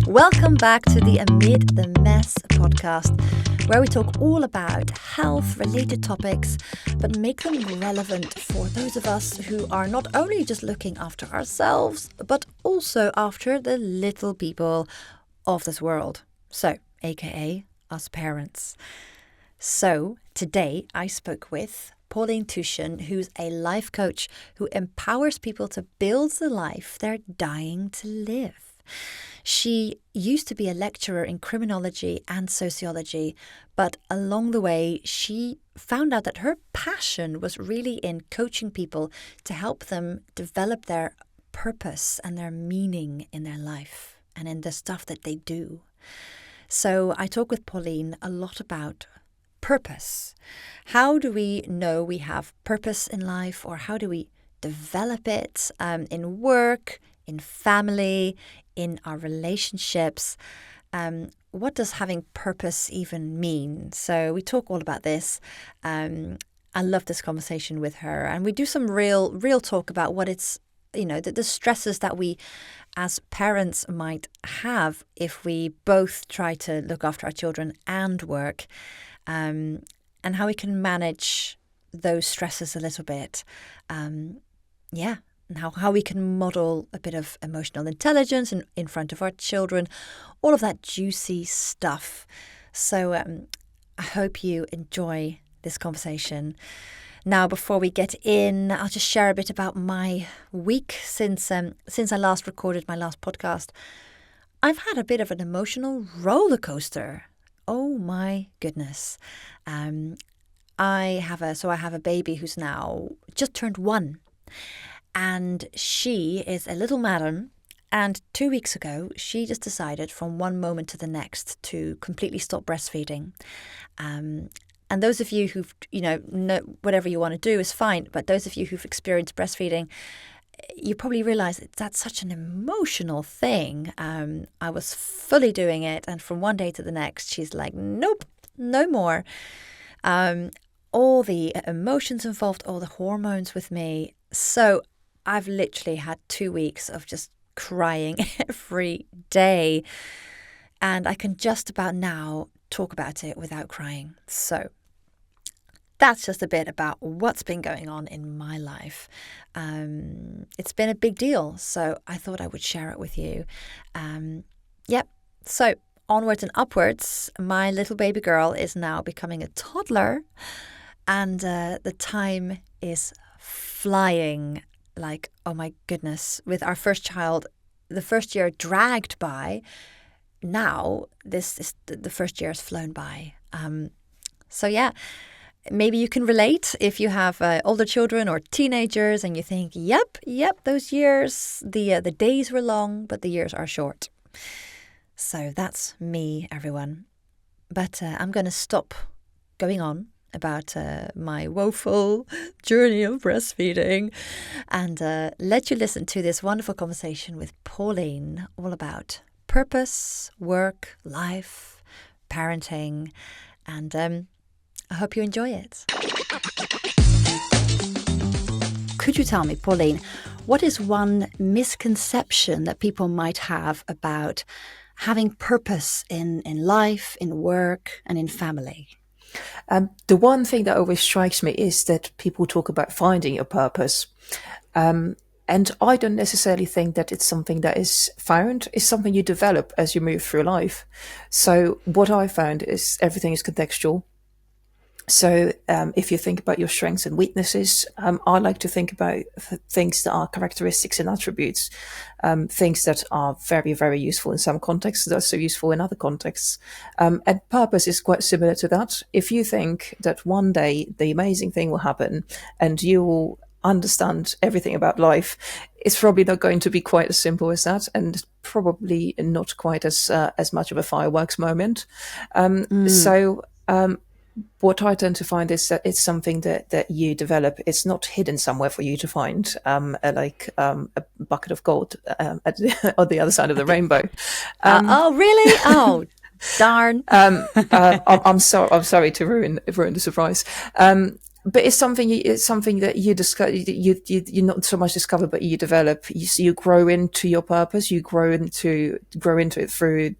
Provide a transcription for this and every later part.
Welcome back to the Amid the Mess podcast, where we talk all about health-related topics, but make them relevant for those of us who are not only just looking after ourselves, but also after the little people of this world. So, aka us parents. So, today I spoke with Pauline Tusien, who's a life coach who empowers people to build the life they're dying to live. She used to be a lecturer in criminology and sociology, but along the way, she found out that her passion was really in coaching people to help them develop their purpose and their meaning in their life and in the stuff that they do. So I talk with Pauline a lot about purpose. How do we know we have purpose in life, or how do we develop it in work, in family, in our relationships? What does having purpose even mean? So we talk all about this. I love this conversation with her, and we do some real talk about what it's, the stresses that we as parents might have if we both try to look after our children and work, and how we can manage those stresses a little bit. And how we can model a bit of emotional intelligence in front of our children, all of that juicy stuff. So I hope you enjoy this conversation. Now, before we get in, I'll just share a bit about my week since I last recorded my last podcast. I've had a bit of an emotional roller coaster. Oh my goodness. I have a baby who's now just turned 1. And she is a little madam. And 2 weeks ago, she just decided from one moment to the next to completely stop breastfeeding. And those of you who've, know whatever you want to do is fine. But those of you who've experienced breastfeeding, you probably realize that's such an emotional thing. I was fully doing it. And from one day to the next, she's like, nope, no more. All the emotions involved, all the hormones with me. So I've literally had 2 weeks of just crying every day. And I can just about now talk about it without crying. So that's just a bit about what's been going on in my life. It's been a big deal, so I thought I would share it with you. So onwards and upwards, my little baby girl is now becoming a toddler, and the time is flying. Like, oh my goodness, with our first child, the first year dragged by. Now, this is the first year has flown by. Maybe you can relate if you have older children or teenagers and you think, yep, those years, the days were long, but the years are short. So that's me, everyone. But I'm going to stop going on about my woeful journey of breastfeeding and let you listen to this wonderful conversation with Pauline all about purpose, work, life, parenting, and I hope you enjoy it. Could you tell me, Pauline, what is one misconception that people might have about having purpose in life, in work, and in family? The one thing that always strikes me is that people talk about finding your purpose. And I don't necessarily think that it's something that is found. It's something you develop as you move through life. So what I found is everything is contextual. So if you think about your strengths and weaknesses, I like to think about things that are characteristics and attributes, things that are very, very useful in some contexts, that are so useful in other contexts. And purpose is quite similar to that. If you think that one day the amazing thing will happen and you will understand everything about life, it's probably not going to be quite as simple as that, and probably not quite as much of a fireworks moment. What I tend to find is that it's something that you develop. It's not hidden somewhere for you to find, like a bucket of gold on the other side of the rainbow. Oh, really? Oh, darn. I'm sorry to ruin the surprise. but it's something that you discover, you not so much discover, but you develop. You grow into your purpose. You grow into it through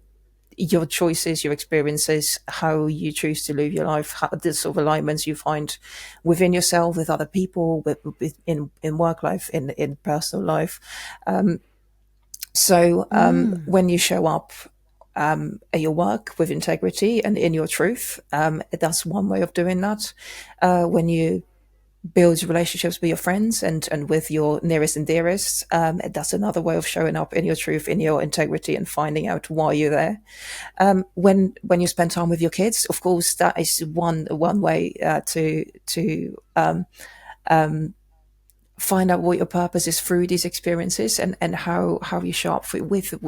your choices, your experiences, how you choose to live your life, how, the sort of alignments you find within yourself, with other people, in work life, in personal life. When you show up at your work with integrity and in your truth, that's one way of doing that. When you build relationships with your friends and with your nearest and dearest, that's another way of showing up in your truth, in your integrity, and finding out why you're there. When you spend time with your kids, of course, that is one way to find out what your purpose is through these experiences, and how you show up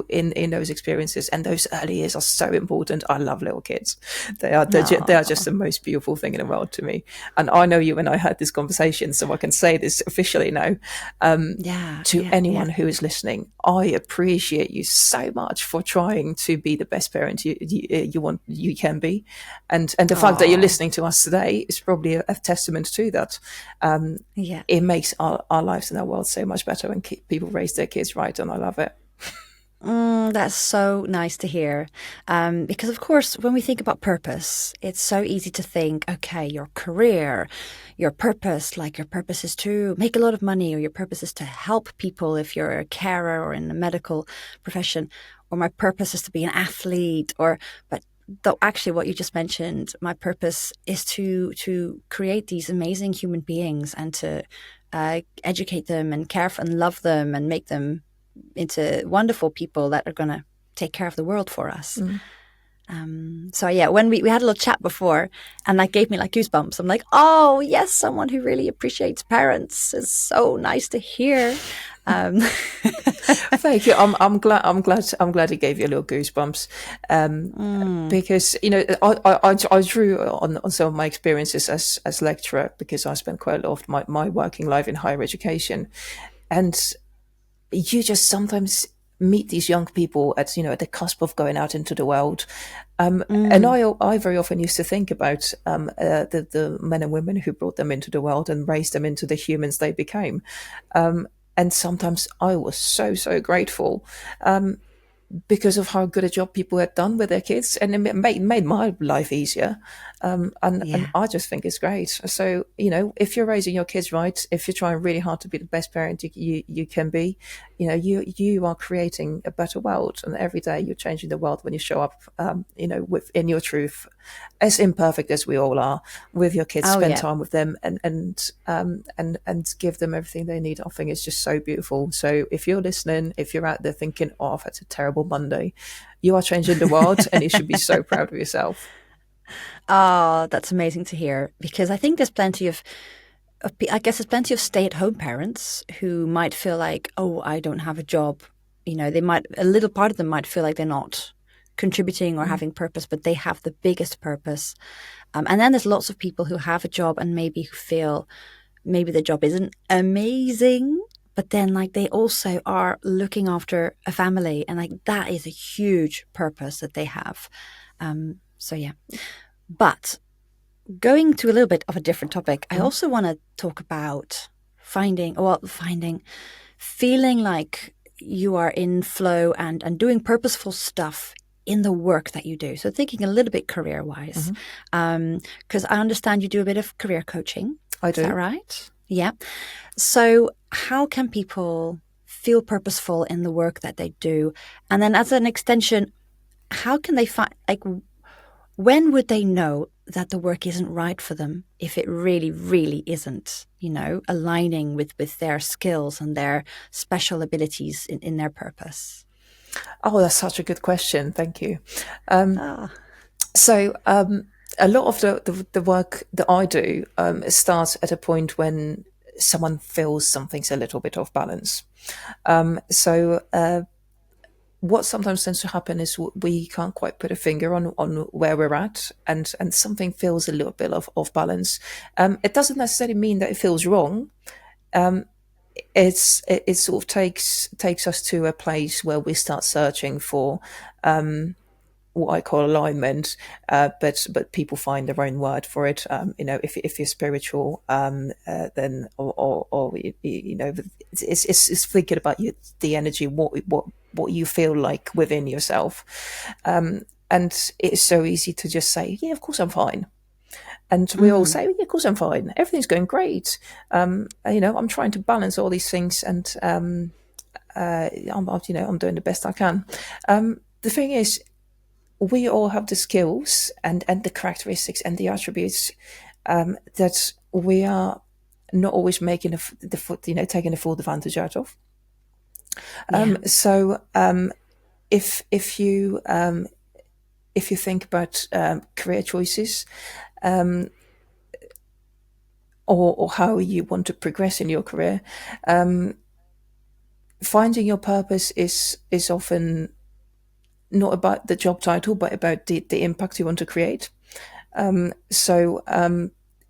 in those experiences. And those early years are so important. I love little kids. They are just the most beautiful thing in the world to me. And I know you and I had this conversation, so I can say this officially now. To anyone who is listening, I appreciate you so much for trying to be the best parent you can be, and the fact that you're listening to us today is probably a testament to that. It makes our lives in our world so much better when people raise their kids right, and I love it. That's so nice to hear. Because, of course, when we think about purpose, it's so easy to think, okay, your career, your purpose, like your purpose is to make a lot of money, or your purpose is to help people if you're a carer or in a medical profession, or my purpose is to be an athlete, but though actually what you just mentioned, my purpose is to create these amazing human beings and to educate them and care for and love them and make them into wonderful people that are going to take care of the world for us. When we had a little chat before, and that gave me like goosebumps. I'm like, oh yes, someone who really appreciates parents is so nice to hear. Thank you. I'm glad it gave you a little goosebumps. Because I drew on some of my experiences as lecturer, because I spent quite a lot of my working life in higher education, and you just sometimes meet these young people at the cusp of going out into the world, and I very often used to think about the men and women who brought them into the world and raised them into the humans they became, and sometimes I was so grateful, because of how good a job people had done with their kids, and it made my life easier. And I just think it's great. So, if you're raising your kids right, if you're trying really hard to be the best parent you can be, you are creating a better world. And every day you're changing the world when you show up, within your truth, as imperfect as we all are, with your kids, spend time with them and give them everything they need. I think it's just so beautiful. So if you're listening, if you're out there thinking, oh, I've had a terrible Monday, you are changing the world, and you should be so proud of yourself. Oh, that's amazing to hear, because I think there's plenty of stay-at-home parents who might feel like, oh, I don't have a job. A little part of them might feel like they're not contributing or having purpose, but they have the biggest purpose. And then there's lots of people who have a job and maybe who feel maybe the job isn't amazing, but then like they also are looking after a family, and like that is a huge purpose that they have. But going to a little bit of a different topic, I also want to talk about feeling like you are in flow and doing purposeful stuff in the work that you do. So thinking a little bit career-wise, because I understand you do a bit of career coaching. I do. Is that right? Yeah. So how can people feel purposeful in the work that they do? And then as an extension, how can they find, like, when would they know that the work isn't right for them if it really, really isn't, aligning with their skills and their special abilities in their purpose? Oh, that's such a good question. Thank you. So a lot of the work that I do starts at a point when someone feels something's a little bit off balance. What sometimes tends to happen is we can't quite put a finger on where we're at, and something feels a little bit off balance. It doesn't necessarily mean that it feels wrong. It sort of takes us to a place where we start searching for what I call alignment, but people find their own word for it. If you're spiritual, then or it's thinking about the energy, what you feel like within yourself, and it's so easy to just say, yeah, of course I'm fine. And we all say, yeah, of course I'm fine. Everything's going great. I'm trying to balance all these things, and I'm doing the best I can. The thing is, we all have the skills and the characteristics and the attributes that we are not always making taking the full advantage out of. So if you think about career choices, or how you want to progress in your career, finding your purpose is often not about the job title, but about the impact you want to create. So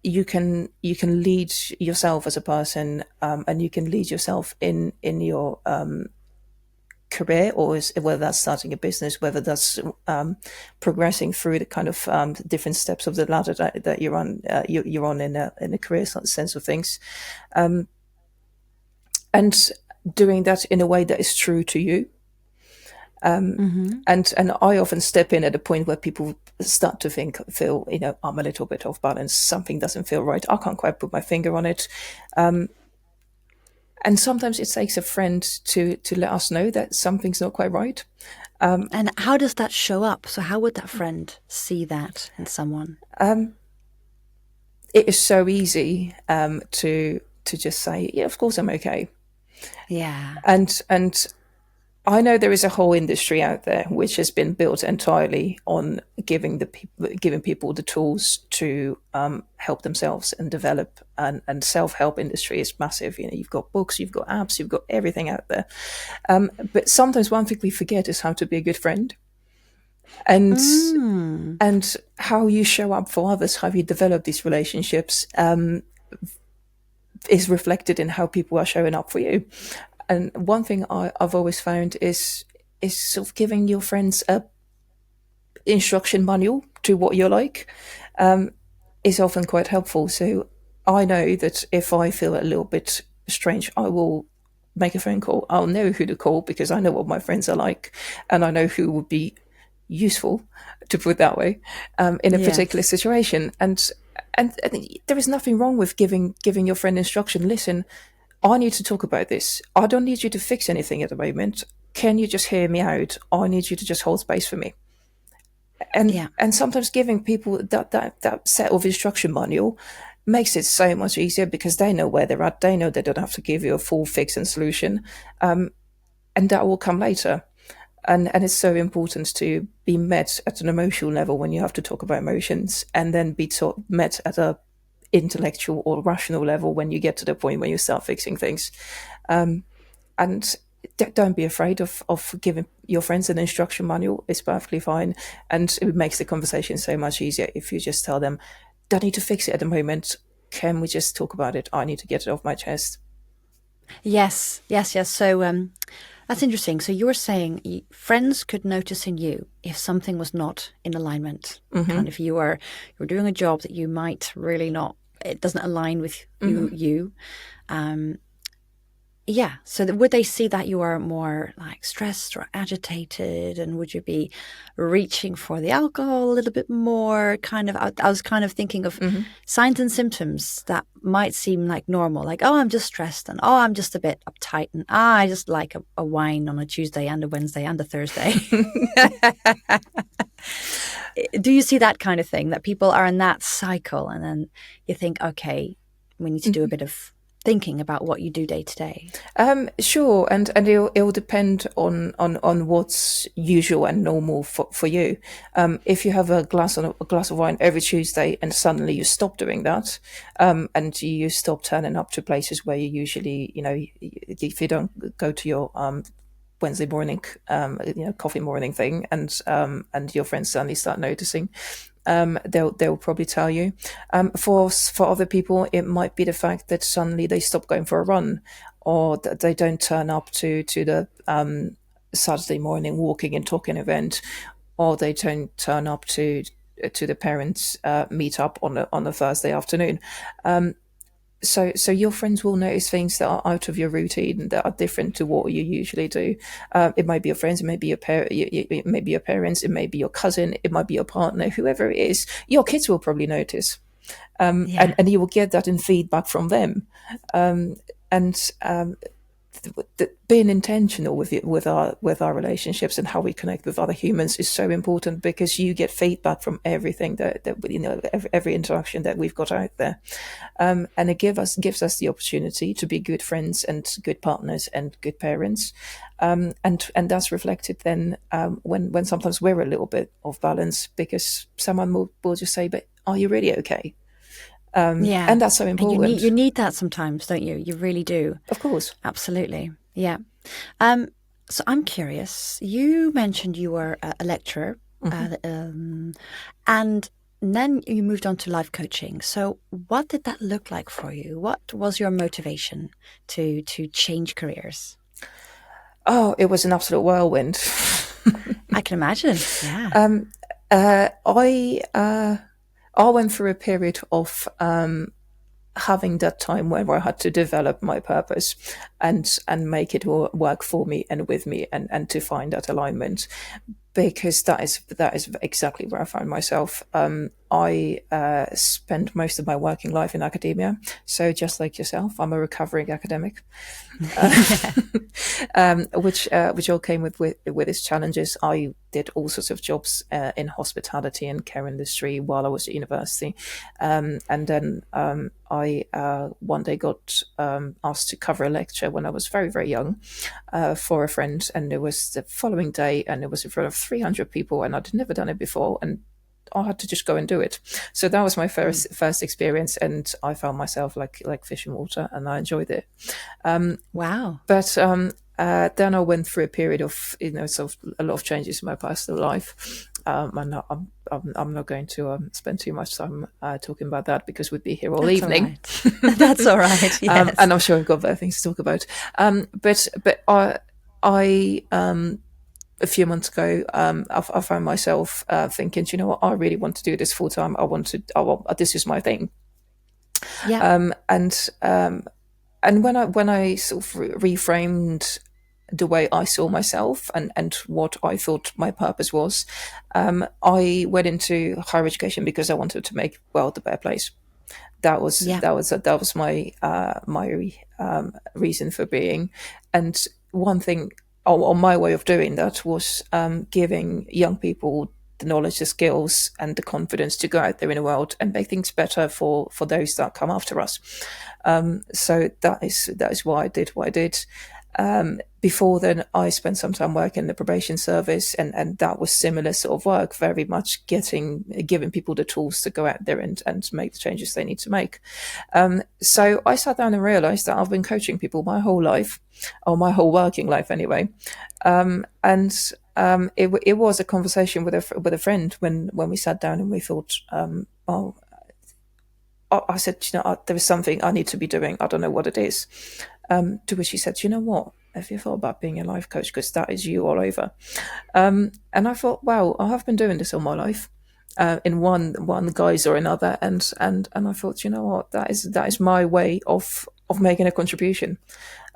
you can lead yourself as a person, and you can lead yourself in your career, or whether that's starting a business, whether that's progressing through the kind of different steps of the ladder that you're on. You're on in a career sense of things, and doing that in a way that is true to you. And I often step in at a point where people start to feel, I'm a little bit off balance. Something doesn't feel right. I can't quite put my finger on it. And sometimes it takes a friend to let us know that something's not quite right. And how does that show up? So how would that friend see that in someone? It is so easy to just say, yeah, of course I'm okay. Yeah. And I know there is a whole industry out there which has been built entirely on giving people the tools to help themselves and develop. And self-help industry is massive. You've got books, you've got apps, you've got everything out there. But sometimes one thing we forget is how to be a good friend. And how you show up for others, how you develop these relationships, is reflected in how people are showing up for you. And one thing I've always found is sort of giving your friends a instruction manual to what you're like, is often quite helpful. So I know that if I feel a little bit strange, I will make a phone call. I'll know who to call because I know what my friends are like, and I know who would be useful, to put it that way, in a particular situation. And there is nothing wrong with giving your friend instruction. Listen, I need to talk about this. I don't need you to fix anything at the moment. Can you just hear me out? I need you to just hold space for me. And sometimes giving people that set of instruction manual makes it so much easier because they know where they're at. They know they don't have to give you a full fix and solution. And that will come later. And it's so important to be met at an emotional level when you have to talk about emotions, and then be met at a intellectual or rational level when you get to the point where you start fixing things. And don't be afraid of giving your friends an instruction manual. It's perfectly fine. And it makes the conversation so much easier if you just tell them, don't need to fix it at the moment. Can we just talk about it? I need to get it off my chest. Yes. So that's interesting. So you're saying friends could notice in you if something was not in alignment. Kind of you're doing a job that you might really not, it doesn't align with you. So would they see that you are more like stressed or agitated, and would you be reaching for the alcohol a little bit more? Kind of, I was kind of thinking of signs and symptoms that might seem like normal, like, oh, I'm just stressed, and oh, I'm just a bit uptight, and I just like a wine on a Tuesday and a Wednesday and a Thursday. Do you see that kind of thing, that people are in that cycle, and then you think, okay, we need to do a bit of thinking about what you do day to day? Sure, and it'll depend on what's usual and normal for you. If you have a glass of wine every Tuesday and suddenly you stop doing that, and you stop turning up to places where you usually, if you don't go to your Wednesday morning, coffee morning thing, and your friends suddenly start noticing, they'll probably tell you. For other people, it might be the fact that suddenly they stop going for a run, or that they don't turn up to the Saturday morning walking and talking event, or they don't turn up to the parents' meetup on a Thursday afternoon. So your friends will notice things that are out of your routine, that are different to what you usually do. It might be your friends, it may be it may be your parents, it may be your cousin, it might be your partner, whoever it is. Your kids will probably notice, Yeah. and you will get that in feedback from them. And being intentional with our relationships and how we connect with other humans is so important, because you get feedback from everything that every interaction that we've got out there, and it gives us the opportunity to be good friends and good partners and good parents, and that's reflected then, when sometimes we're a little bit off balance, because someone will just say, "But are you really okay?" Yeah. And that's so And important. you need that sometimes, don't you? You really do. Of course. Absolutely. Yeah. Um, so I'm curious. You mentioned you were a lecturer, and then you moved on to life coaching. So what did that look like for you? What was your motivation to change careers? Oh, it was an absolute whirlwind. I can imagine. Yeah. I went through a period of having that time where I had to develop my purpose and make it work for me and with me, and to find that alignment, because that is exactly where I found myself. I spent most of my working life in academia, so just like yourself, I'm a recovering academic, which all came with its challenges. I did all sorts of jobs in hospitality and care industry while I was at university, and then I one day got asked to cover a lecture when I was very, very young, for a friend, and it was the following day, and it was in front of 300 people, and I'd never done it before, and I had to just go and do it. So that was my first experience, and I found myself like fish in water, and I enjoyed it. Wow. But then I went through a period of, sort of a lot of changes in my personal life. And I'm not going to spend too much time talking about that, because we'd be here all That's all evening. right. That's all right. Yes. And I'm sure we've got better things to talk about. But I a few months ago, I found myself thinking, do you know what? I really want to do this full time. This is my thing. Yeah. And when I sort of reframed the way I saw myself and what I thought my purpose was, I went into higher education because I wanted to make the world a better place. That was Yeah. my reason for being. And one thing, or my way of doing that, was giving young people the knowledge, the skills, and the confidence to go out there in the world and make things better for those that come after us. So that is why I did what I did. Before then, I spent some time working in the probation service, and that was similar sort of work, very much giving people the tools to go out there and make the changes they need to make. So I sat down and realized that I've been coaching people my whole life, or my whole working life anyway. It was a conversation with a friend when we sat down and we thought, I said, there is something I need to be doing. I don't know what it is. To which he said, you know what? Have you thought about being a life coach? Because that is you all over. And I thought, wow, I have been doing this all my life, in one guise or another. And I thought, you know what? That is my way of making a contribution.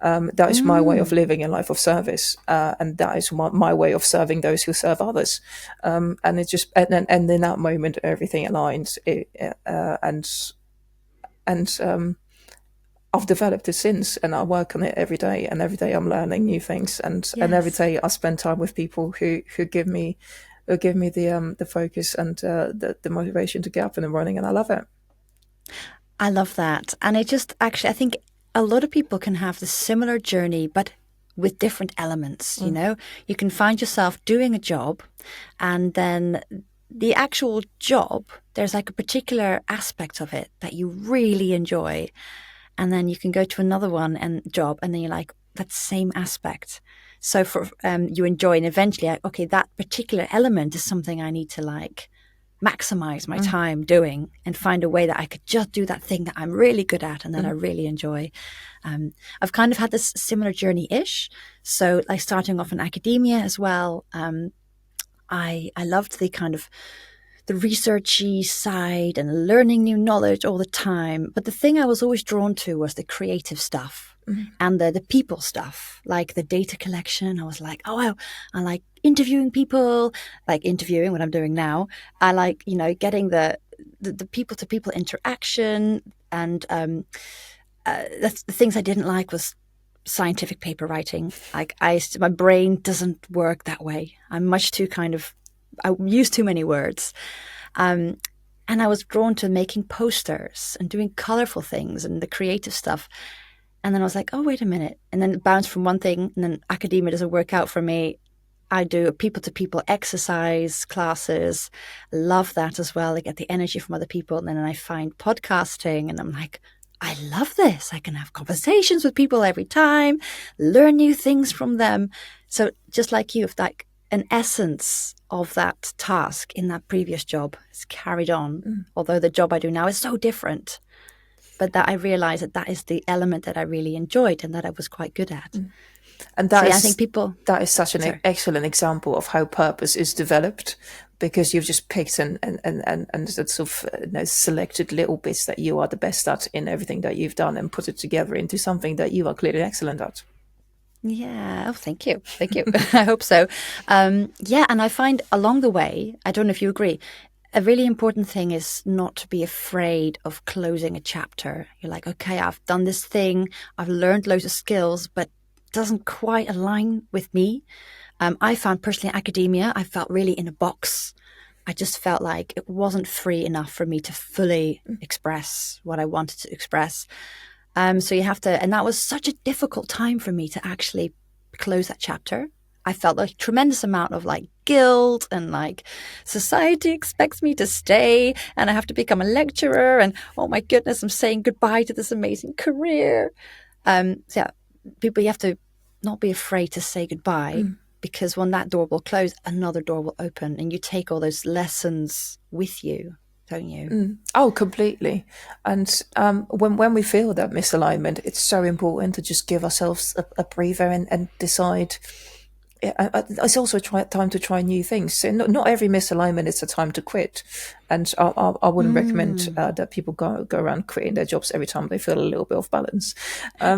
That is my way of living a life of service, and that is my way of serving those who serve others. And it just and in that moment, everything aligned. And I've developed it since, and I work on it every day. And every day I'm learning new things, and every Yes. day I spend time with people who give me the focus and the motivation to get up in the morning, and I love it. I love that. And it just actually, I think a lot of people can have the similar journey, but with different elements. You can find yourself doing a job, and then the actual job, there's like a particular aspect of it that you really enjoy. And then you can go to another one and job, and then you're like, that same aspect. So for you enjoy, and eventually, okay, that particular element is something I need to like maximize my time doing, and find a way that I could just do that thing that I'm really good at and that I really enjoy. I've kind of had this similar journey-ish. So like starting off in academia as well. I loved the kind of the researchy side and learning new knowledge all the time. But the thing I was always drawn to was the creative stuff and the people stuff, like the data collection. I was like, oh, wow, I like interviewing people, like interviewing what I'm doing now. I like, getting the people to people interaction. And the things I didn't like was scientific paper writing. Like my brain doesn't work that way. I'm much too I use too many words. And I was drawn to making posters and doing colorful things and the creative stuff. And then I was like, oh, wait a minute. And then it bounced from one thing, and then academia doesn't work out for me. I do people-to-people exercise classes. Love that as well. I get the energy from other people. And then I find podcasting, and I'm like, I love this. I can have conversations with people every time, learn new things from them. So just like you, if like an essence of that task in that previous job is carried on, although the job I do now is so different. But that I realized that is the element that I really enjoyed and that I was quite good at. And I think that is such an excellent example of how purpose is developed, because you've just picked and sort of selected little bits that you are the best at in everything that you've done and put it together into something that you are clearly excellent at. Yeah. Oh, thank you. Thank you. I hope so. Yeah. And I find along the way, I don't know if you agree, a really important thing is not to be afraid of closing a chapter. You're like, okay, I've done this thing. I've learned loads of skills, but it doesn't quite align with me. I found personally academia, I felt really in a box. I just felt like it wasn't free enough for me to fully express what I wanted to express. So you have to, and that was such a difficult time for me to actually close that chapter. I felt a tremendous amount of like guilt and like society expects me to stay and I have to become a lecturer and oh my goodness, I'm saying goodbye to this amazing career. So yeah, people, you have to not be afraid to say goodbye because when that door will close, another door will open and you take all those lessons with you, don't you? Oh, completely. And when we feel that misalignment, it's so important to just give ourselves a breather and decide. It's also a time to try new things. So not every misalignment is a time to quit, and I wouldn't recommend that people go around quitting their jobs every time they feel a little bit off balance.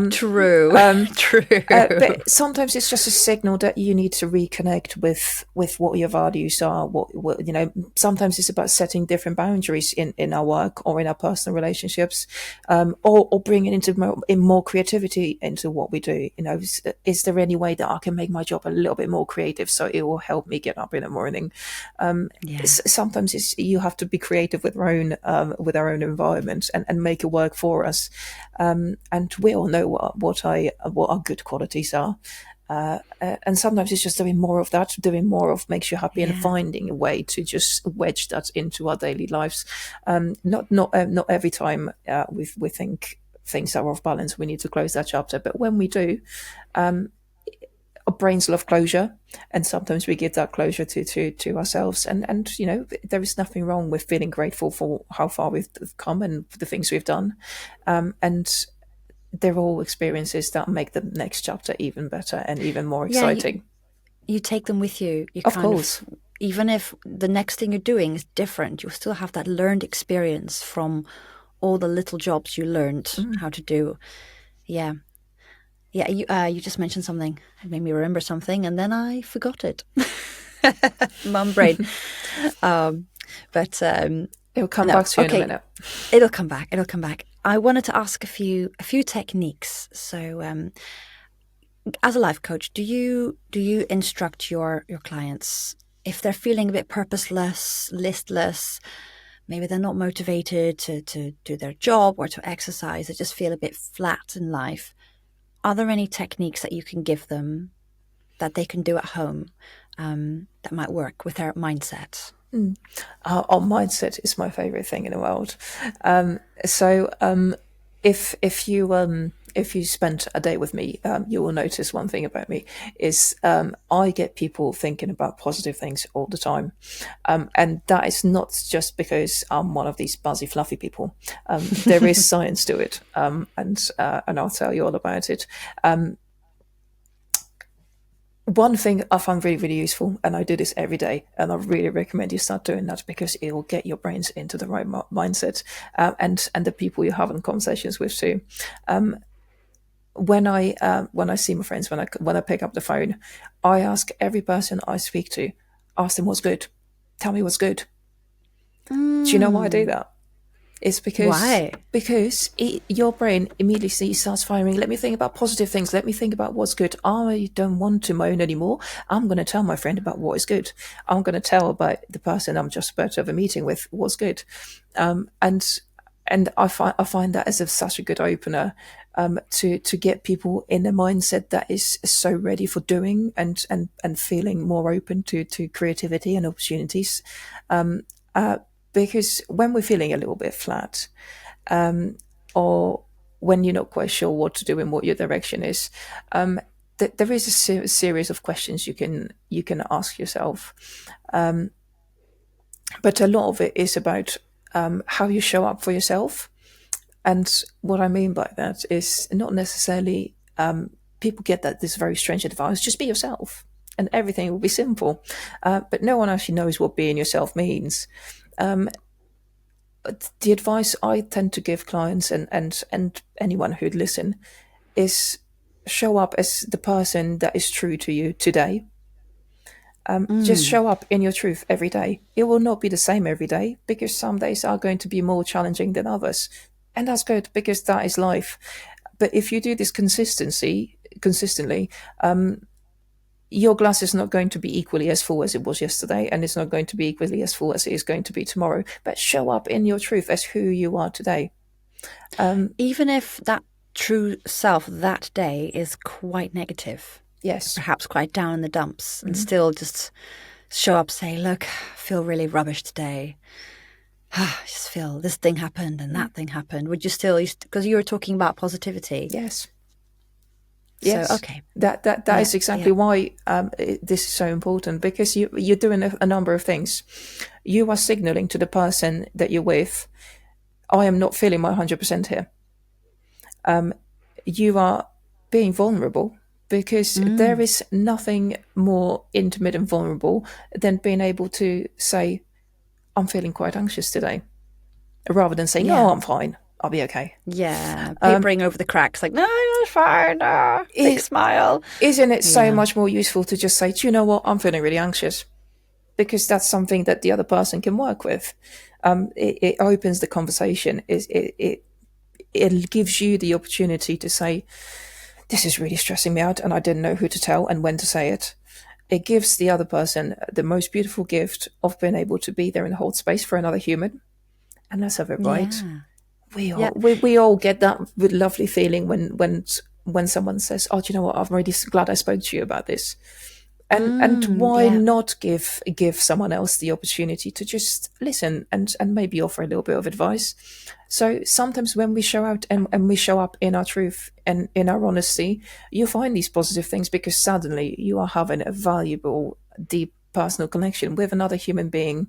True. But sometimes it's just a signal that you need to reconnect with what your values are. What sometimes it's about setting different boundaries in our work or in our personal relationships, or bringing in more creativity into what we do. Is there any way that I can make my job a little bit more creative so it will help me get up in the morning? Sometimes you have to be creative with our own environment and make it work for us. And we all know what our good qualities are. And sometimes it's just doing more of that. Doing more of makes you happy, and finding a way to just wedge that into our daily lives. Not every time we think things are off balance, we need to close that chapter. But when we do, our brains love closure, and sometimes we give that closure to ourselves. And there is nothing wrong with feeling grateful for how far we've come and the things we've done. And they're all experiences that make the next chapter even better and even more exciting. You take them with you. Of course. Even if the next thing you're doing is different, you still have that learned experience from all the little jobs you learned how to do. Yeah. Yeah, you just mentioned something. It made me remember something, and then I forgot it. Mum brain. But it'll come back to you in a minute. It'll come back. I wanted to ask a few techniques. So, as a life coach, do you instruct your clients if they're feeling a bit purposeless, listless? Maybe they're not motivated to do their job or to exercise. They just feel a bit flat in life. Are there any techniques that you can give them that they can do at home that might work with their mindset? Our mindset is my favorite thing in the world. So if you spend a day with me, you will notice one thing about me is I get people thinking about positive things all the time. And that is not just because I'm one of these buzzy, fluffy people. There is science to it, and I'll tell you all about it. One thing I find really, really useful, and I do this every day, and I really recommend you start doing that because it will get your brains into the right mindset, and the people you're having conversations with too. When I see my friends, when I pick up the phone, I ask every person I speak to, ask them what's good, tell me what's good. Do you know why I do that? It's Why? because your brain immediately starts firing. Let me think about positive things. Let me think about what's good. I don't want to moan anymore. I'm going to tell my friend about what is good. I'm going to tell about the person I'm just about to have a meeting with what's good. And I find that as such a good opener to get people in a mindset that is so ready for doing and feeling more open to creativity and opportunities. Because when we're feeling a little bit flat, or when you're not quite sure what to do and what your direction is, there is a series of questions you can ask yourself. But a lot of it is about how you show up for yourself. And what I mean by that is not necessarily people get that this very strange advice: just be yourself, and everything will be simple. But no one actually knows what being yourself means. The advice I tend to give clients and anyone who'd listen is show up as the person that is true to you today. Just show up in your truth every day. It will not be the same every day because some days are going to be more challenging than others. And that's good because that is life. But if you do this consistently, your glass is not going to be equally as full as it was yesterday, and it's not going to be equally as full as it is going to be tomorrow. But show up in your truth as who you are today. Even if that true self that day is quite negative, Yes. perhaps quite down in the dumps, and still just show up, say, look, I feel really rubbish today. I just feel this thing happened and that thing happened. Would you still, because you were talking about positivity. Yes. So, Yes. okay. That is exactly why this is so important, because you're doing a number of things. You are signaling to the person that you're with, I am not feeling my 100% here. You are being vulnerable because there is nothing more intimate and vulnerable than being able to say, I'm feeling quite anxious today, rather than saying, Yeah. oh, I'm fine, I'll be okay. Yeah. Papering over the cracks, like, no, it's fine. Big smile. Isn't it so Yeah. much more useful to just say, do you know what, I'm feeling really anxious? Because that's something that the other person can work with. It opens the conversation. It gives you the opportunity to say, this is really stressing me out and I didn't know who to tell and when to say it. It gives the other person the most beautiful gift of being able to be there and hold space for another human. And let's have it right. Yeah. We all get that lovely feeling when someone says, oh, do you know what, I'm really glad I spoke to you about this. And why not give someone else the opportunity to just listen and maybe offer a little bit of advice. So sometimes when we show out and we show up in our truth and in our honesty, you find these positive things because suddenly you are having a valuable, deep personal connection with another human being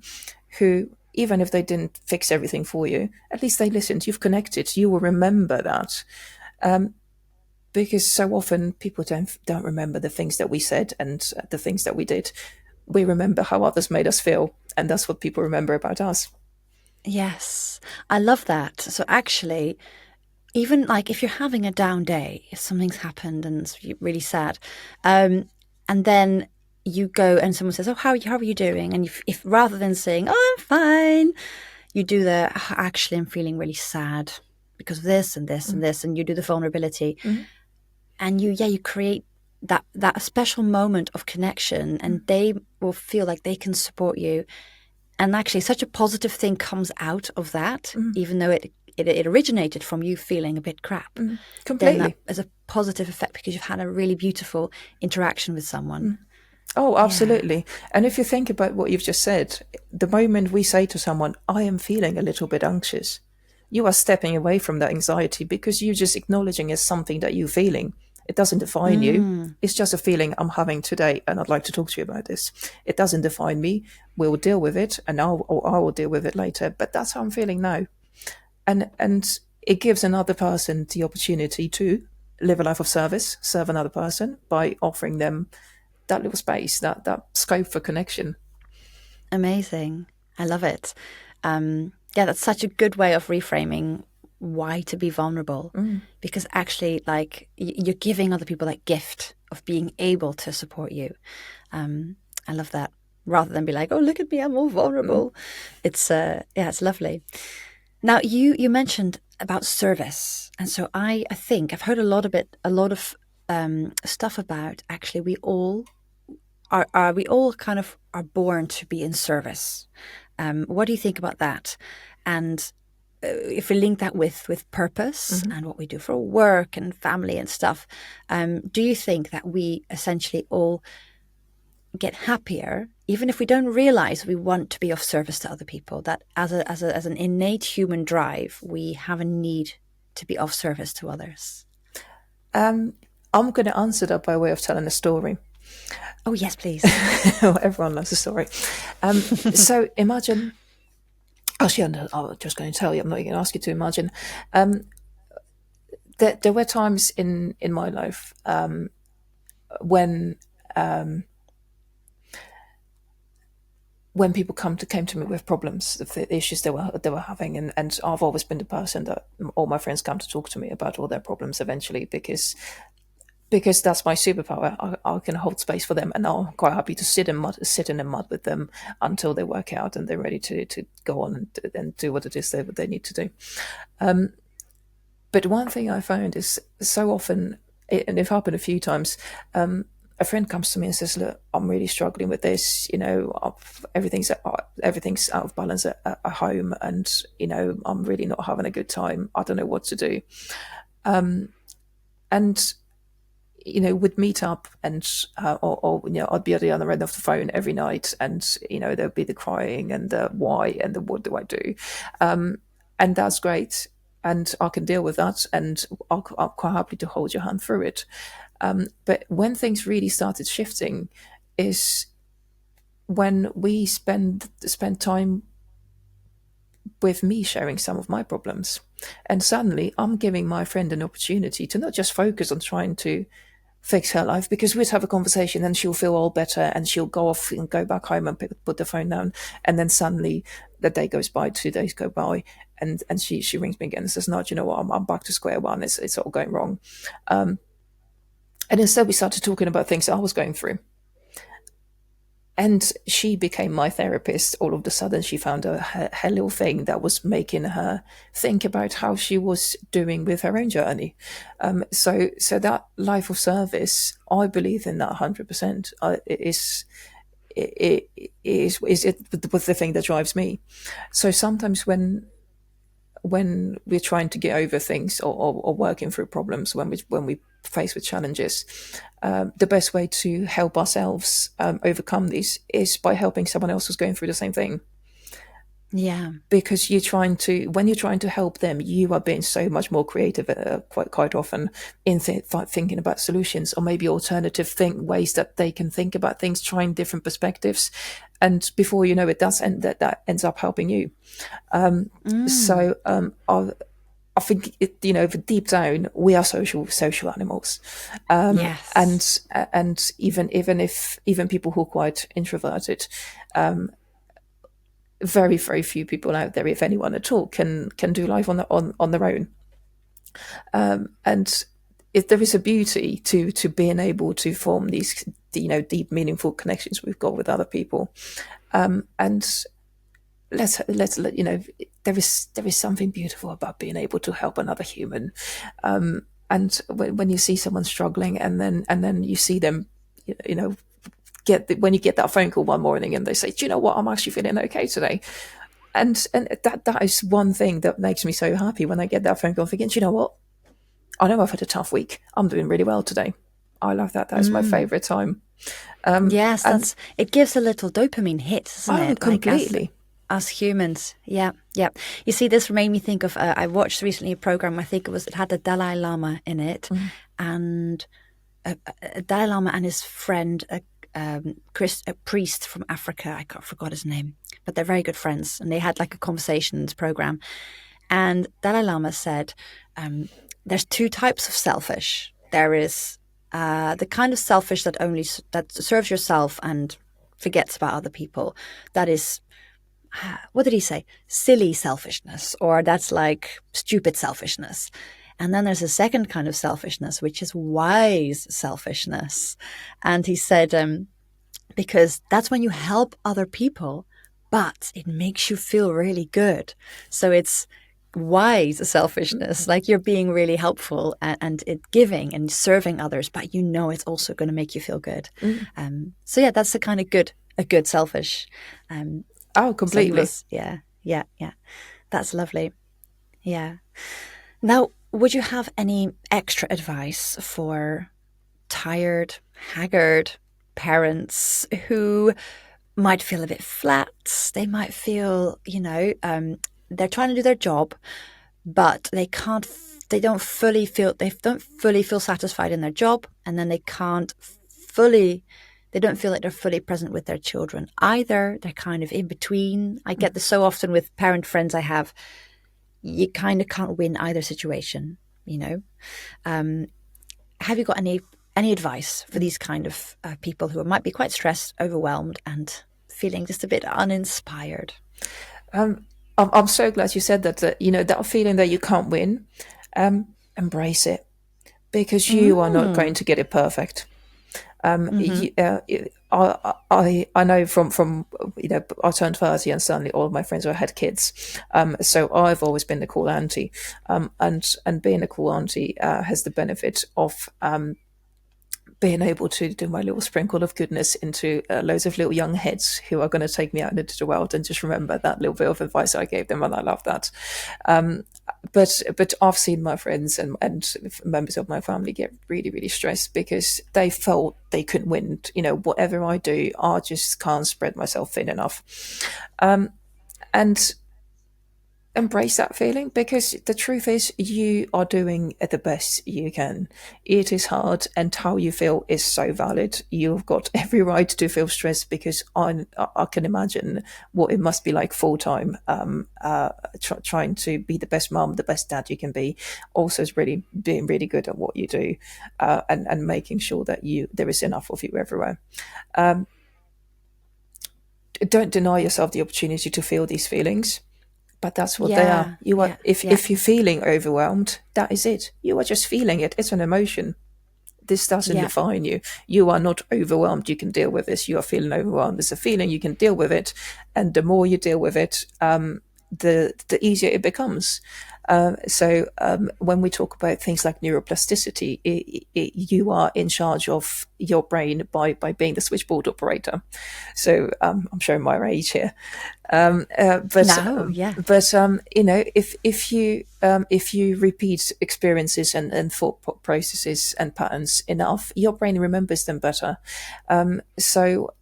who, even if they didn't fix everything for you, at least they listened, you've connected, you will remember that. Because so often people don't remember the things that we said and the things that we did. We remember how others made us feel, and that's what people remember about us. Yes. I love that. So actually, even like if you're having a down day, if something's happened and it's really sad, and then you go and someone says, "Oh, how are you doing?" And if rather than saying, "Oh, I'm fine," you do the actually I'm feeling really sad because of this and this and this, and you do the vulnerability, and you create that special moment of connection, and they will feel like they can support you. And actually, such a positive thing comes out of that, even though it originated from you feeling a bit crap. Completely. Then that is a positive effect because you've had a really beautiful interaction with someone. Oh, absolutely. And if you think about what you've just said, the moment we say to someone, I am feeling a little bit anxious, you are stepping away from that anxiety because you're just acknowledging as something that you're feeling. It doesn't define you. It's just a feeling I'm having today, and I'd like to talk to you about this. It doesn't define me. We'll deal with it, and I will deal with it later. But that's how I'm feeling now. And it gives another person the opportunity to live a life of service, serve another person by offering them that little space, that scope for connection. Amazing. I love it. Yeah, that's such a good way of reframing why to be vulnerable, because actually, like, you're giving other people that gift of being able to support you. I love that. Rather than be like, oh, look at me, I'm all vulnerable. It's yeah, it's lovely. Now, you mentioned about service, and so I think I've heard a lot of stuff about actually we all kind of are born to be in service. What do you think about that? And if we link that with purpose and what we do for work and family and stuff, do you think that we essentially all get happier, even if we don't realize we want to be of service to other people? That as an innate human drive, we have a need to be of service to others. I'm going to answer that by way of telling a story. Oh yes, please. Everyone loves a story. So imagine. Actually, I'm just going to tell you. I'm not going to ask you to imagine. There were times in my life when people came to me with problems, the issues they were having, and I've always been the person that all my friends come to talk to me about all their problems eventually, because that's my superpower. I can hold space for them, and I'm quite happy to sit in the mud with them until they work out and they're ready to go on and do what it is they need to do. But one thing I found is so often, and it happened a few times, a friend comes to me and says, look, I'm really struggling with this, everything's out of balance at home, and, I'm really not having a good time. I don't know what to do. And would meet up and, or I'd be at the other end of the phone every night, and, there'd be the crying and the why and the what do I do? And that's great. And I can deal with that, and I'm quite happy to hold your hand through it. But when things really started shifting is when we spend time with me sharing some of my problems. And suddenly I'm giving my friend an opportunity to not just focus on trying to fix her life, because we'd have a conversation and she'll feel all better and she'll go off and go back home and put the phone down. And then suddenly the day goes by, 2 days go by, and she rings me again and says, no, do you know what? I'm back to square one. It's all going wrong. And instead we started talking about things I was going through. And she became my therapist. All of a sudden, she found her little thing that was making her think about how she was doing with her own journey. So that life of service, I believe in that 100%. It was the thing that drives me. So sometimes when we're trying to get over things, or working through problems, when we faced with challenges, the best way to help ourselves overcome these is by helping someone else who's going through the same thing. Yeah, because when you're trying to help them, you are being so much more creative, quite often, in thinking about solutions, or maybe alternative ways that they can think about things, trying different perspectives, and before you know it, that ends up helping you. So I think deep down we are social animals, yes, and even people who are quite introverted, very very few people out there, if anyone at all, can do life on their own. And if there is a beauty to being able to form these deep meaningful connections we've got with other people, and let's there is something beautiful about being able to help another human. And when you see someone struggling, and then you see them, when you get that phone call one morning and they say, do you know what, I'm actually feeling okay today. And that is one thing that makes me so happy, when I get that phone call thinking, do you know what, I know I've had a tough week, I'm doing really well today. I love that. That's my favorite time. yes, it gives a little dopamine hit, doesn't it? Completely. Like as humans, yeah. You see, this made me think of. I watched recently a program. I think it had the Dalai Lama in it, and a Dalai Lama and his friend, a priest from Africa. I forgot his name, but they're very good friends, and they had like a conversation in this program. And Dalai Lama said, "There's two types of selfish. There is the kind of selfish that serves yourself and forgets about other people. That is, what did he say? Silly selfishness, or that's like stupid selfishness. And then there's a second kind of selfishness, which is wise selfishness. And he said, because that's when you help other people, but it makes you feel really good. So it's wise selfishness, like you're being really helpful and it giving and serving others, but you know it's also going to make you feel good. So yeah, that's a good selfish. Oh, So he completely. was, yeah, yeah, yeah. That's lovely. Yeah. Now, would you have any extra advice for tired, haggard parents who might feel a bit flat? They might feel, they're trying to do their job, but they don't fully feel satisfied in their job, and then they don't feel like they're fully present with their children either. They're kind of in between. I get this so often with parent friends I have. You kind of can't win either situation, you know. Have you got any advice for these kind of people who might be quite stressed, overwhelmed, and feeling just a bit uninspired? I'm so glad you said that. That that feeling that you can't win, embrace it, because you are not going Mm. to get it perfect. Mm-hmm. I know from I turned 30 and suddenly all of my friends had kids, so I've always been the cool auntie, and being a cool auntie has the benefit of being able to do my little sprinkle of goodness into loads of little young heads who are going to take me out into the world and just remember that little bit of advice I gave them, and I love that. But I've seen my friends and members of my family get really, really stressed because they felt they couldn't win. Whatever I do, I just can't spread myself thin enough. And embrace that feeling, because the truth is you are doing the best you can. It is hard, and how you feel is so valid. You've got every right to feel stressed, because I can imagine what it must be like full time, trying to be the best mom, the best dad you can be. Also, is really being really good at what you do, and making sure that there is enough of you everywhere. Don't deny yourself the opportunity to feel these feelings, but that's what they are. Yeah, You are, yeah, yeah, if you're feeling overwhelmed, that is it. You are just feeling it. It's an emotion. This doesn't yeah, define you. You are not overwhelmed. You can deal with this. You are feeling overwhelmed. It's a feeling. You can deal with it, and the more you deal with it, the easier it becomes. So when we talk about things like neuroplasticity, you are in charge of your brain by being the switchboard operator. So I'm showing my age here. Um, uh, but no, yeah, but if you repeat experiences and thought processes and patterns enough, your brain remembers them better. So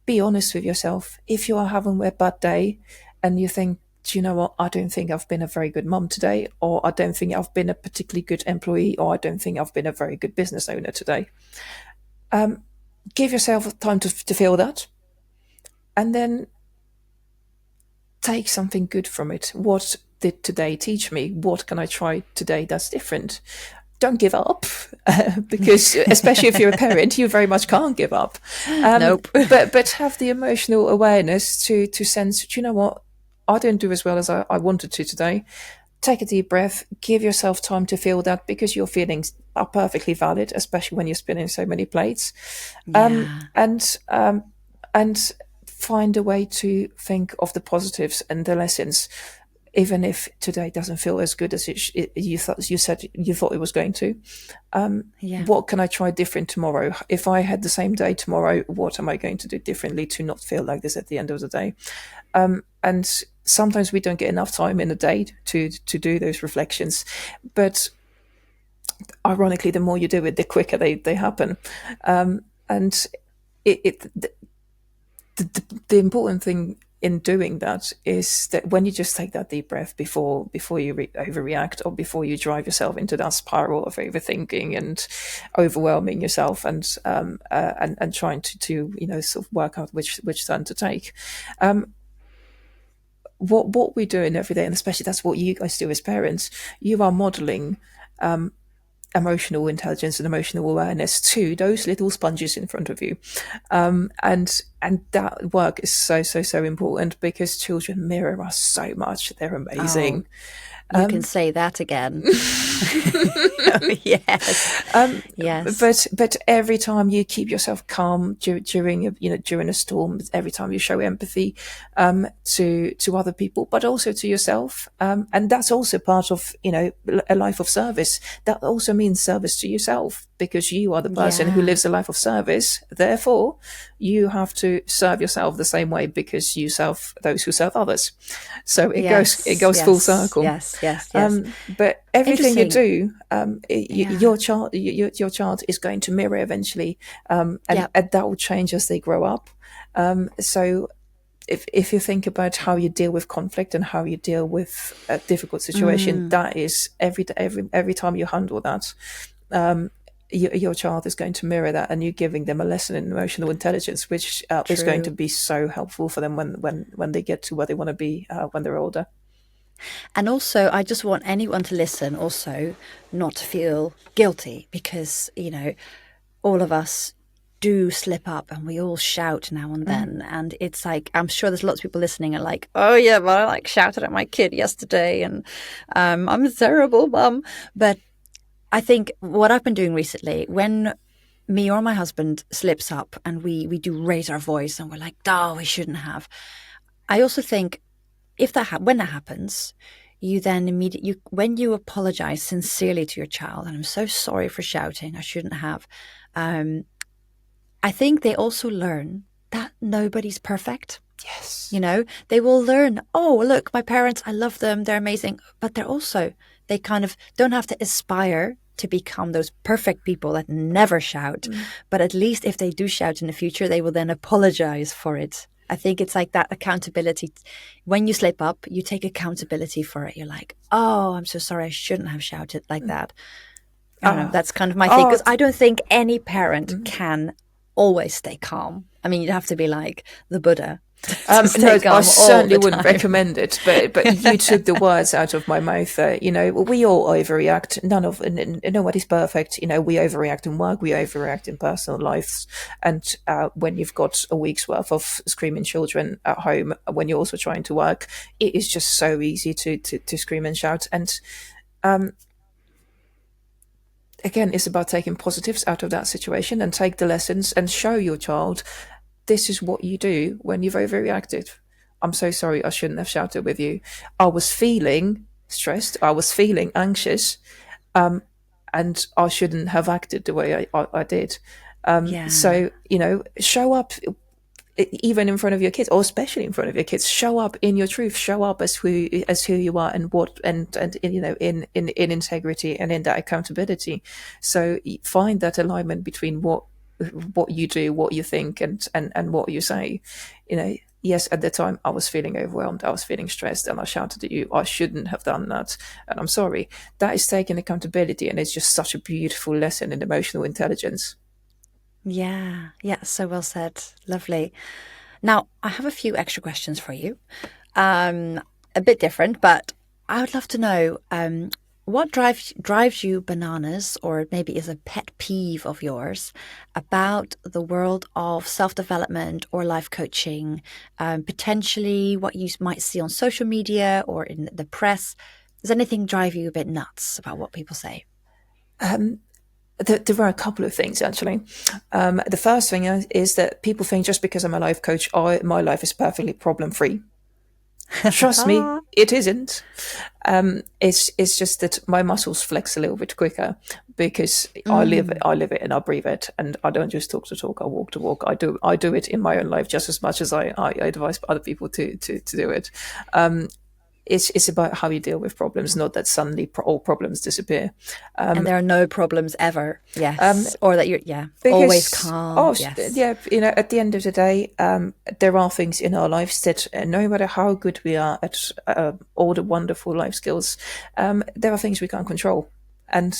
be honest with yourself. If you are having a bad day and you think, do you know what, I don't think I've been a very good mum today, or I don't think I've been a particularly good employee, or I don't think I've been a very good business owner today, give yourself time to feel that, and then take something good from it. What did today teach me? What can I try today that's different? Don't give up, because especially if you're a parent, you very much can't give up. nope. But have the emotional awareness to sense, do you know what? I didn't do as well as I wanted to today. Take a deep breath, give yourself time to feel that, because your feelings are perfectly valid, especially when you're spinning so many plates. Um, Yeah, and um, and find a way to think of the positives and the lessons, even if today doesn't feel as good as you thought. You said you thought it was going to. yeah, What can I try different tomorrow? If I had the same day tomorrow, what am I going to do differently to not feel like this at the end of the day? And sometimes we don't get enough time in the day to do those reflections, but ironically, the more you do it, the quicker they happen. And the, the important thing in doing that is that when you just take that deep breath before you overreact, or before you drive yourself into that spiral of overthinking and overwhelming yourself, and trying to sort of work out which turn to take. What we do in every day, and especially that's what you guys do as parents, you are modeling emotional intelligence and emotional awareness to those little sponges in front of you. And that work is so important, because children mirror us so much. They're Oh, amazing. you can say that again. Yes. Yes. But every time you keep yourself calm during a storm, every time you show empathy to other people, but also to yourself, and that's also part of a life of service. That also means service to yourself, because you are the person who Yeah. lives a life of service. Therefore, you have to serve yourself the same way, because you serve those who serve others. So it Yes. goes full Yes. circle. Yes. Yes. Yes. But everything you Interesting. do, Yeah. your child is going to mirror eventually, Yeah. and that will change as they grow up. So if you think about how you deal with conflict and how you deal with a difficult situation, that is every time you handle that, your child is going to mirror that, and you're giving them a lesson in emotional intelligence, which is going to True. be so helpful for them when they get to where they want to be when they're older. And also, I just want anyone to listen also not to feel guilty, because, all of us do slip up and we all shout now and then. And it's like, I'm sure there's lots of people listening are like, oh, yeah, but I like shouted at my kid yesterday and I'm a terrible mum. But I think what I've been doing recently, when me or my husband slips up and we do raise our voice and we're like, oh, we shouldn't have. I also think if when that happens, you then immediately, when you apologize sincerely to your child, and I'm so sorry for shouting, I shouldn't have. I think they also learn that nobody's perfect. Yes. They will learn, oh, look, my parents, I love them, they're amazing. But they kind of don't have to aspire to become those perfect people that never shout. But at least if they do shout in the future, they will then apologize for it. I think it's like that accountability. When you slip up, you take accountability for it. You're like, oh, I'm so sorry, I shouldn't have shouted like that. I don't know. That's kind of my thing, because I don't think any parent can always stay calm. I mean, you'd have to be like the Buddha to stay No, calm I all certainly the wouldn't time. recommend it. But you took the words out of my mouth. We all overreact. Nobody's perfect. We overreact in work. We overreact in personal lives. And when you've got a week's worth of screaming children at home, when you're also trying to work, it is just so easy to scream and shout. And again, it's about taking positives out of that situation and take the lessons and show your child, this is what you do when you've overreacted. I'm so sorry, I shouldn't have shouted with you. I was feeling stressed, I was feeling anxious, and I shouldn't have acted the way I did. Yeah. So, show up even in front of your kids, or especially in front of your kids. Show up in your truth, show up as who you are, and what and in integrity and in that accountability. So find that alignment between what you do, what you think, and what you say. Yes, at the time I was feeling overwhelmed, I was feeling stressed, and I shouted at you. I shouldn't have done that, and I'm sorry. That is taking accountability, and it's just such a beautiful lesson in emotional intelligence. Yeah. Yeah. So well said. Lovely. Now, I have a few extra questions for you. A bit different, but I would love to know what drives you bananas, or maybe is a pet peeve of yours about the world of self-development or life coaching, potentially what you might see on social media or in the press. Does anything drive you a bit nuts about what people say? There are a couple of things, actually. The first thing is that people think just because I'm a life coach, my life is perfectly problem-free. Trust me, it isn't. It's just that my muscles flex a little bit quicker, because I live it, and I breathe it, and I don't just talk to talk. I walk to walk. I do it in my own life just as much as I advise other people to do it. It's about how you deal with problems, not that suddenly all problems disappear. And there are no problems ever. Yes. Or that you're always Because, calm. Yes. yeah, at the end of the day, there are things in our lives that no matter how good we are at all the wonderful life skills, there are things we can't control. And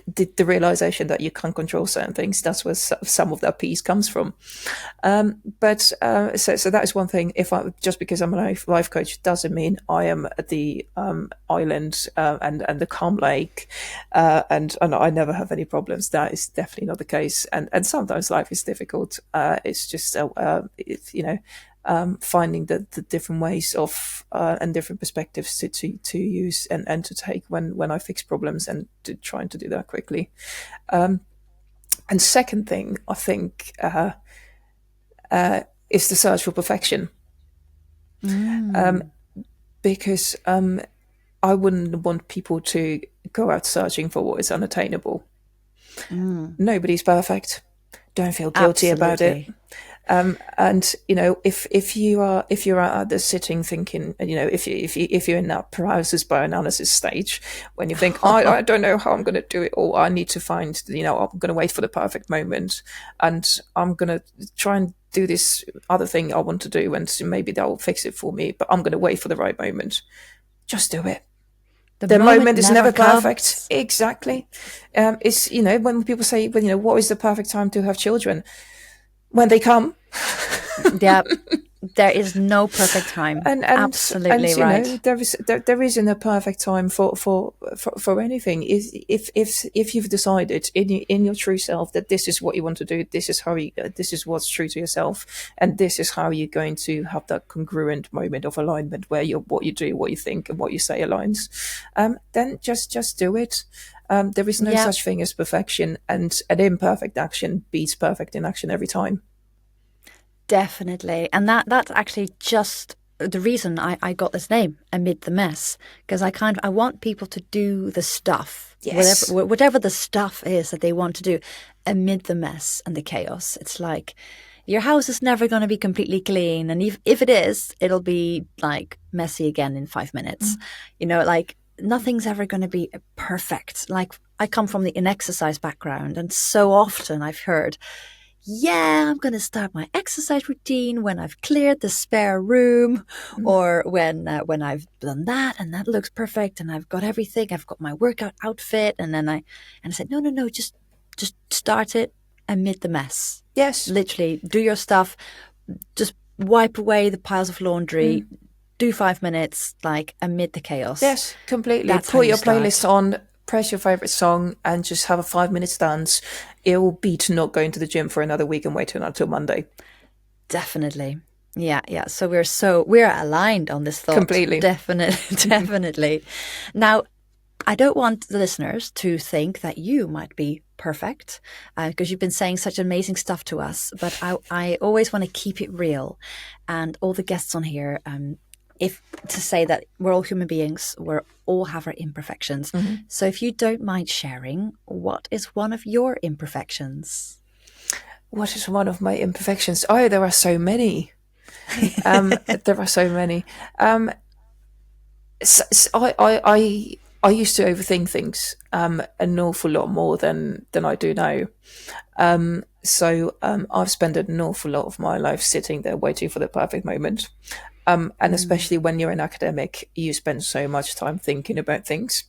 the realization that you can't control certain things. That's where some of that peace comes from. But so that is one thing. If I just because I'm a life coach doesn't mean I am at the island and the calm lake, and I never have any problems. That is definitely not the case. And sometimes life is difficult. It's just finding the different ways of and different perspectives to use and to take when I fix problems, and trying to do that quickly. And second thing, I think, is the search for perfection. Because I wouldn't want people to go out searching for what is unattainable. Nobody's perfect. Don't feel guilty about it. And if you're out there sitting thinking, if you're in that paralysis by analysis stage, when you think, I don't know how I'm going to do it, or I need to find, I'm going to wait for the perfect moment, and I'm going to try and do this other thing I want to do, and maybe that will fix it for me, but I'm going to wait for the right moment. Just do it. The moment is never perfect. Exactly. It's, when people say, what is the perfect time to have children? When they come. Yeah, there is no perfect time. Absolutely right. There isn't a perfect time for anything. If you've decided in your true self that this is what you want to do, this is what's true to yourself, and this is how you're going to have that congruent moment of alignment where what you do, what you think, and what you say aligns, then just do it. There is no such thing as perfection, and an imperfect action beats perfect inaction every time. Definitely. And that's actually just the reason I got this name, Amid the Mess, because I want people to do the stuff, whatever the stuff is that they want to do, amid the mess and the chaos. It's like your house is never going to be completely clean. And if it is, it'll be like messy again in 5 minutes. Like nothing's ever going to be perfect. Like I come from an exercise background, and so often I've heard, I'm going to start my exercise routine when I've cleared the spare room, or when I've done that and that looks perfect and I've got everything, I've got my workout outfit, and then I said, no, just start it amid the mess. Yes, literally do your stuff, just wipe away the piles of laundry. Do 5 minutes, like amid the chaos. Yes, completely. Put your playlist on. Press your favorite song and just have a 5 minute dance. It will beat not going to the gym for another week and waiting until Monday. Definitely. Yeah. So we're aligned on this thought. Completely. Definitely. Now, I don't want the listeners to think that you might be perfect, because you've been saying such amazing stuff to us, but I always want to keep it real. And all the guests on here, to say that we're all human beings, we all have our imperfections. So if you don't mind sharing, what is one of your imperfections? What is one of my imperfections? Oh, there are so many. There are so many. I used to overthink things an awful lot more than I do now. So I've spent an awful lot of my life sitting there waiting for the perfect moment. And especially when you're an academic, you spend so much time thinking about things.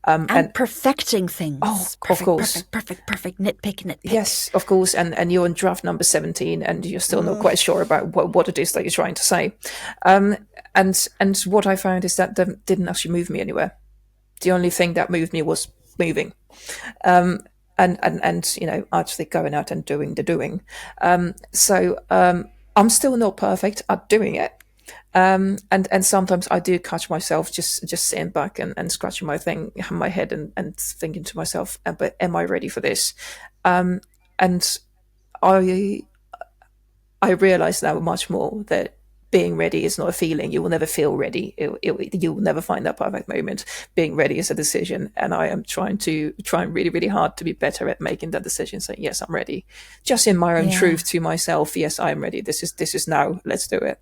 And perfecting things. Oh, perfect, of course. Perfect. Nitpick. Yes, of course. And you're on draft number 17 and you're still not quite sure about what it is that you're trying to say. And what I found is that didn't actually move me anywhere. The only thing that moved me was moving. And actually going out and doing the doing. So I'm still not perfect at doing it. And sometimes I do catch myself just sitting back and scratching my head and thinking to myself, but am I ready for this? And I realize now much more that being ready is not a feeling. You will never feel ready. You will never find that perfect moment. Being ready is a decision, and I am trying really, really hard to be better at making that decision. Saying yes, I'm ready, just in my own truth to myself. Yes, I am ready. This is now. Let's do it.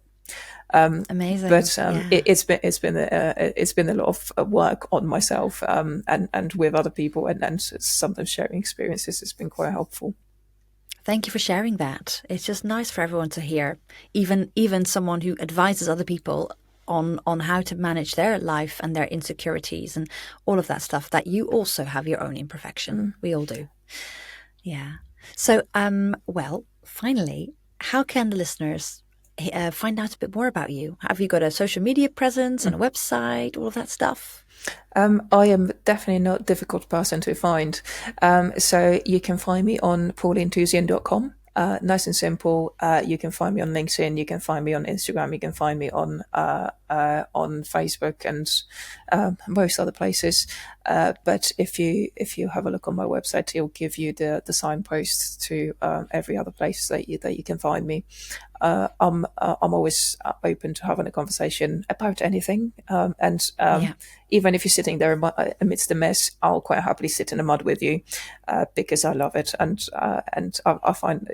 Amazing. But it's been a lot of work on myself and with other people, and sometimes sharing experiences has been quite helpful. Thank you for sharing that. It's just nice for everyone to hear, even someone who advises other people on how to manage their life and their insecurities and all of that stuff, that you also have your own imperfection. We all do. Yeah. So, well, finally, how can the listeners find out a bit more about you? Have you got a social media presence and a website, all of that stuff? I am definitely not a difficult person to find. So you can find me on paulinetusien.com. Nice and simple. You can find me on LinkedIn. You can find me on Instagram. You can find me on Facebook and most other places. But if you have a look on my website, it'll give you the signposts to every other place that you can find me. I'm always open to having a conversation about anything, and even if you're sitting there amidst the mess, I'll quite happily sit in the mud with you, because I love it, and I find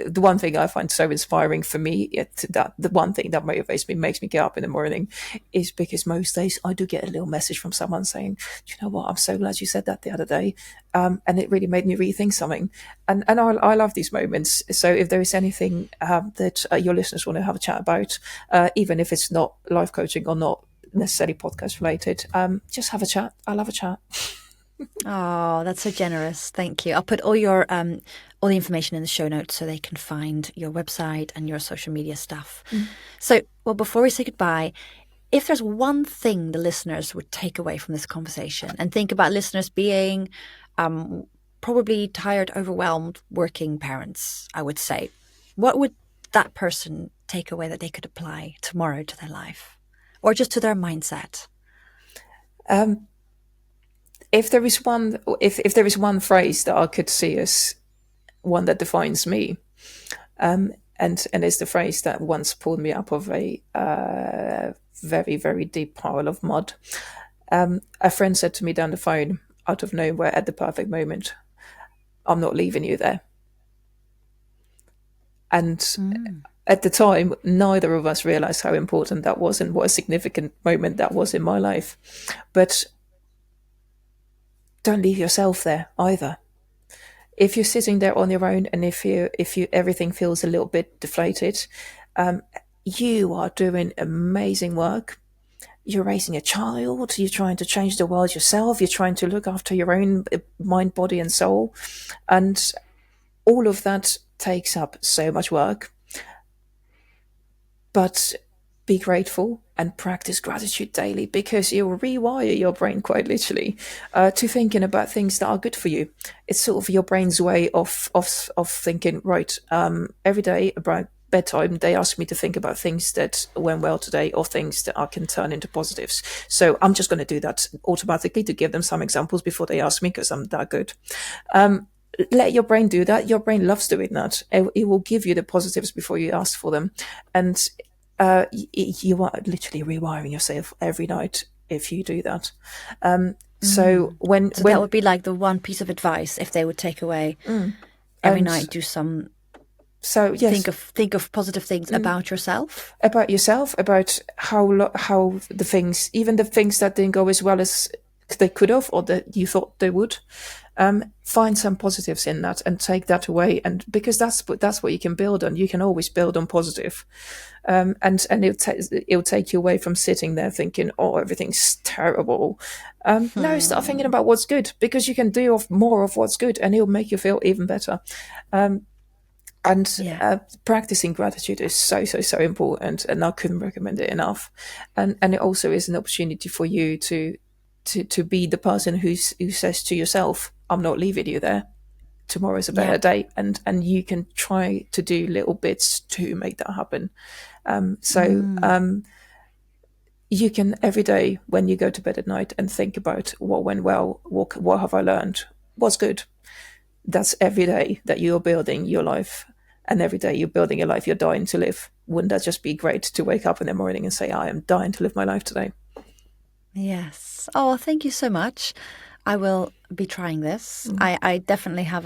the one thing I find so inspiring for me, that the one thing that motivates me, makes me get up in the morning, is because most days I do get a little message from someone saying, "Do you know what? I'm so glad you said that the other day, and it really made me rethink something." And I love these moments. So if there is anything that your listeners want to have a chat about, even if it's not life coaching or not necessarily podcast related, just have a chat. I love a chat. Oh, that's so generous. Thank you. I'll put all the information in the show notes so they can find your website and your social media stuff. So, well, before we say goodbye, if there's one thing the listeners would take away from this conversation, and think about listeners being probably tired, overwhelmed working parents, I would say, what would that person take away that they could apply tomorrow to their life, or just to their mindset? If there is one phrase that I could see as one that defines me, and it's the phrase that once pulled me up of a very, very deep pile of mud. A friend said to me down the phone, out of nowhere, at the perfect moment, "I'm not leaving you there." And at the time, neither of us realized how important that was and what a significant moment that was in my life. But don't leave yourself there either. If you're sitting there on your own, and if you everything feels a little bit deflated, you are doing amazing work. You're raising a child. You're trying to change the world yourself. You're trying to look after your own mind, body, and soul, and all of that takes up so much work. But be grateful and practice gratitude daily, because you'll rewire your brain quite literally to thinking about things that are good for you. It's sort of your brain's way of thinking, right, every day about bedtime, they ask me to think about things that went well today, or things that I can turn into positives. So I'm just going to do that automatically to give them some examples before they ask me, because I'm that good. Let your brain do that. Your brain loves doing that. It will give you the positives before you ask for them. And you are literally rewiring yourself every night if you do that. So that would be like the one piece of advice, if they would take away every night, do some. So yes, think of positive things about yourself, about how the things, even the things that didn't go as well as they could have, or that you thought they would. Find some positives in that and take that away, and because that's what you can build on. You can always build on positive, and it'll take you away from sitting there thinking, "Oh, everything's terrible." No, start thinking about what's good, because you can do more of what's good, and it'll make you feel even better. Practicing gratitude is so important, and I couldn't recommend it enough. And it also is an opportunity for you to be the person who says to yourself, "I'm not leaving you there. Tomorrow's a better day," and you can try to do little bits to make that happen. You can, every day when you go to bed at night, and think about what went well, what have I learned, what's good. That's every day that you're building your life, and every day you're building your life you're dying to live. Wouldn't that just be great to wake up in the morning and say, "I am dying to live my life today"? Yes. Oh, thank you so much. I will be trying this. I definitely have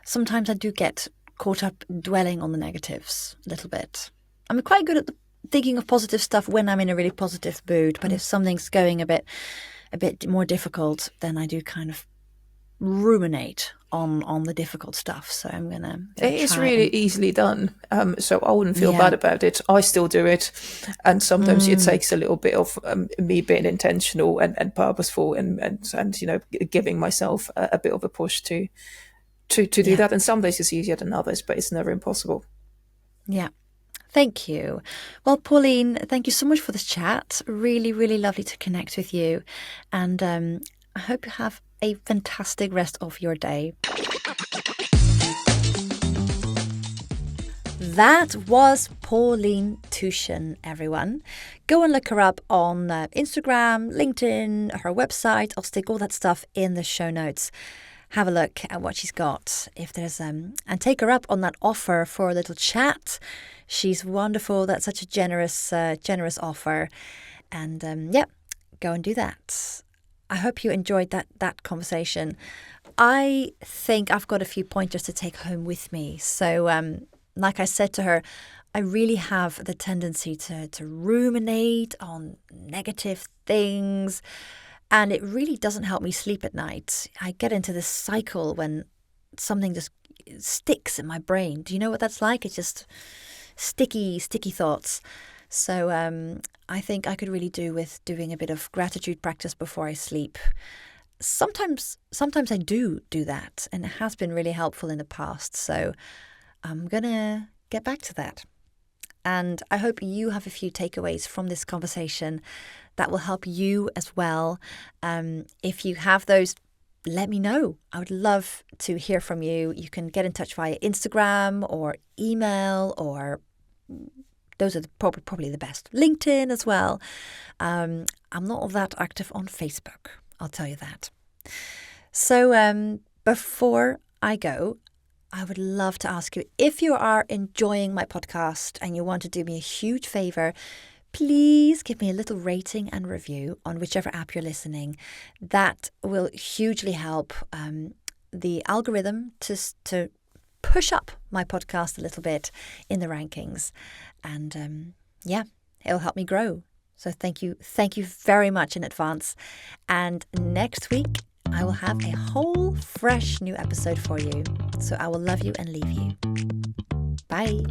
sometimes I do get caught up dwelling on the negatives a little bit. I'm quite good at thinking of positive stuff when I'm in a really positive mood, but if something's going a bit more difficult, then I do kind of ruminate on the difficult stuff. So I'm gonna It is try really and easily done. So I wouldn't feel bad about it. I still do it. And sometimes it takes a little bit of me being intentional and purposeful and giving myself a bit of a push to do that. And some days it's easier than others, but it's never impossible. yeah. Thank you. Well, Pauline, thank you so much for this chat. Really, really lovely to connect with you. And I hope you have a fantastic rest of your day. That was Pauline Tusien, everyone. Go and look her up on Instagram, LinkedIn, her website. I'll stick all that stuff in the show notes. Have a look at what she's got. If there's and take her up on that offer for a little chat. She's wonderful. That's such a generous offer. And go and do that. I hope you enjoyed that conversation. I think I've got a few pointers to take home with me. So like I said to her, I really have the tendency to ruminate on negative things. And it really doesn't help me sleep at night. I get into this cycle when something just sticks in my brain. Do you know what that's like? It's just sticky thoughts. So I think I could really do with doing a bit of gratitude practice before I sleep. Sometimes I do that, and it has been really helpful in the past. So I'm going to get back to that. And I hope you have a few takeaways from this conversation that will help you as well. If you have those, let me know. I would love to hear from you. You can get in touch via Instagram or email, or those are probably the best. LinkedIn as well. I'm not that active on Facebook, I'll tell you that. So before I go, I would love to ask you, if you are enjoying my podcast and you want to do me a huge favor, please give me a little rating and review on whichever app you're listening. That will hugely help the algorithm to push up my podcast a little bit in the rankings. And it'll help me grow. So thank you very much in advance. And next week, I will have a whole fresh new episode for you. So I will love you and leave you. Bye.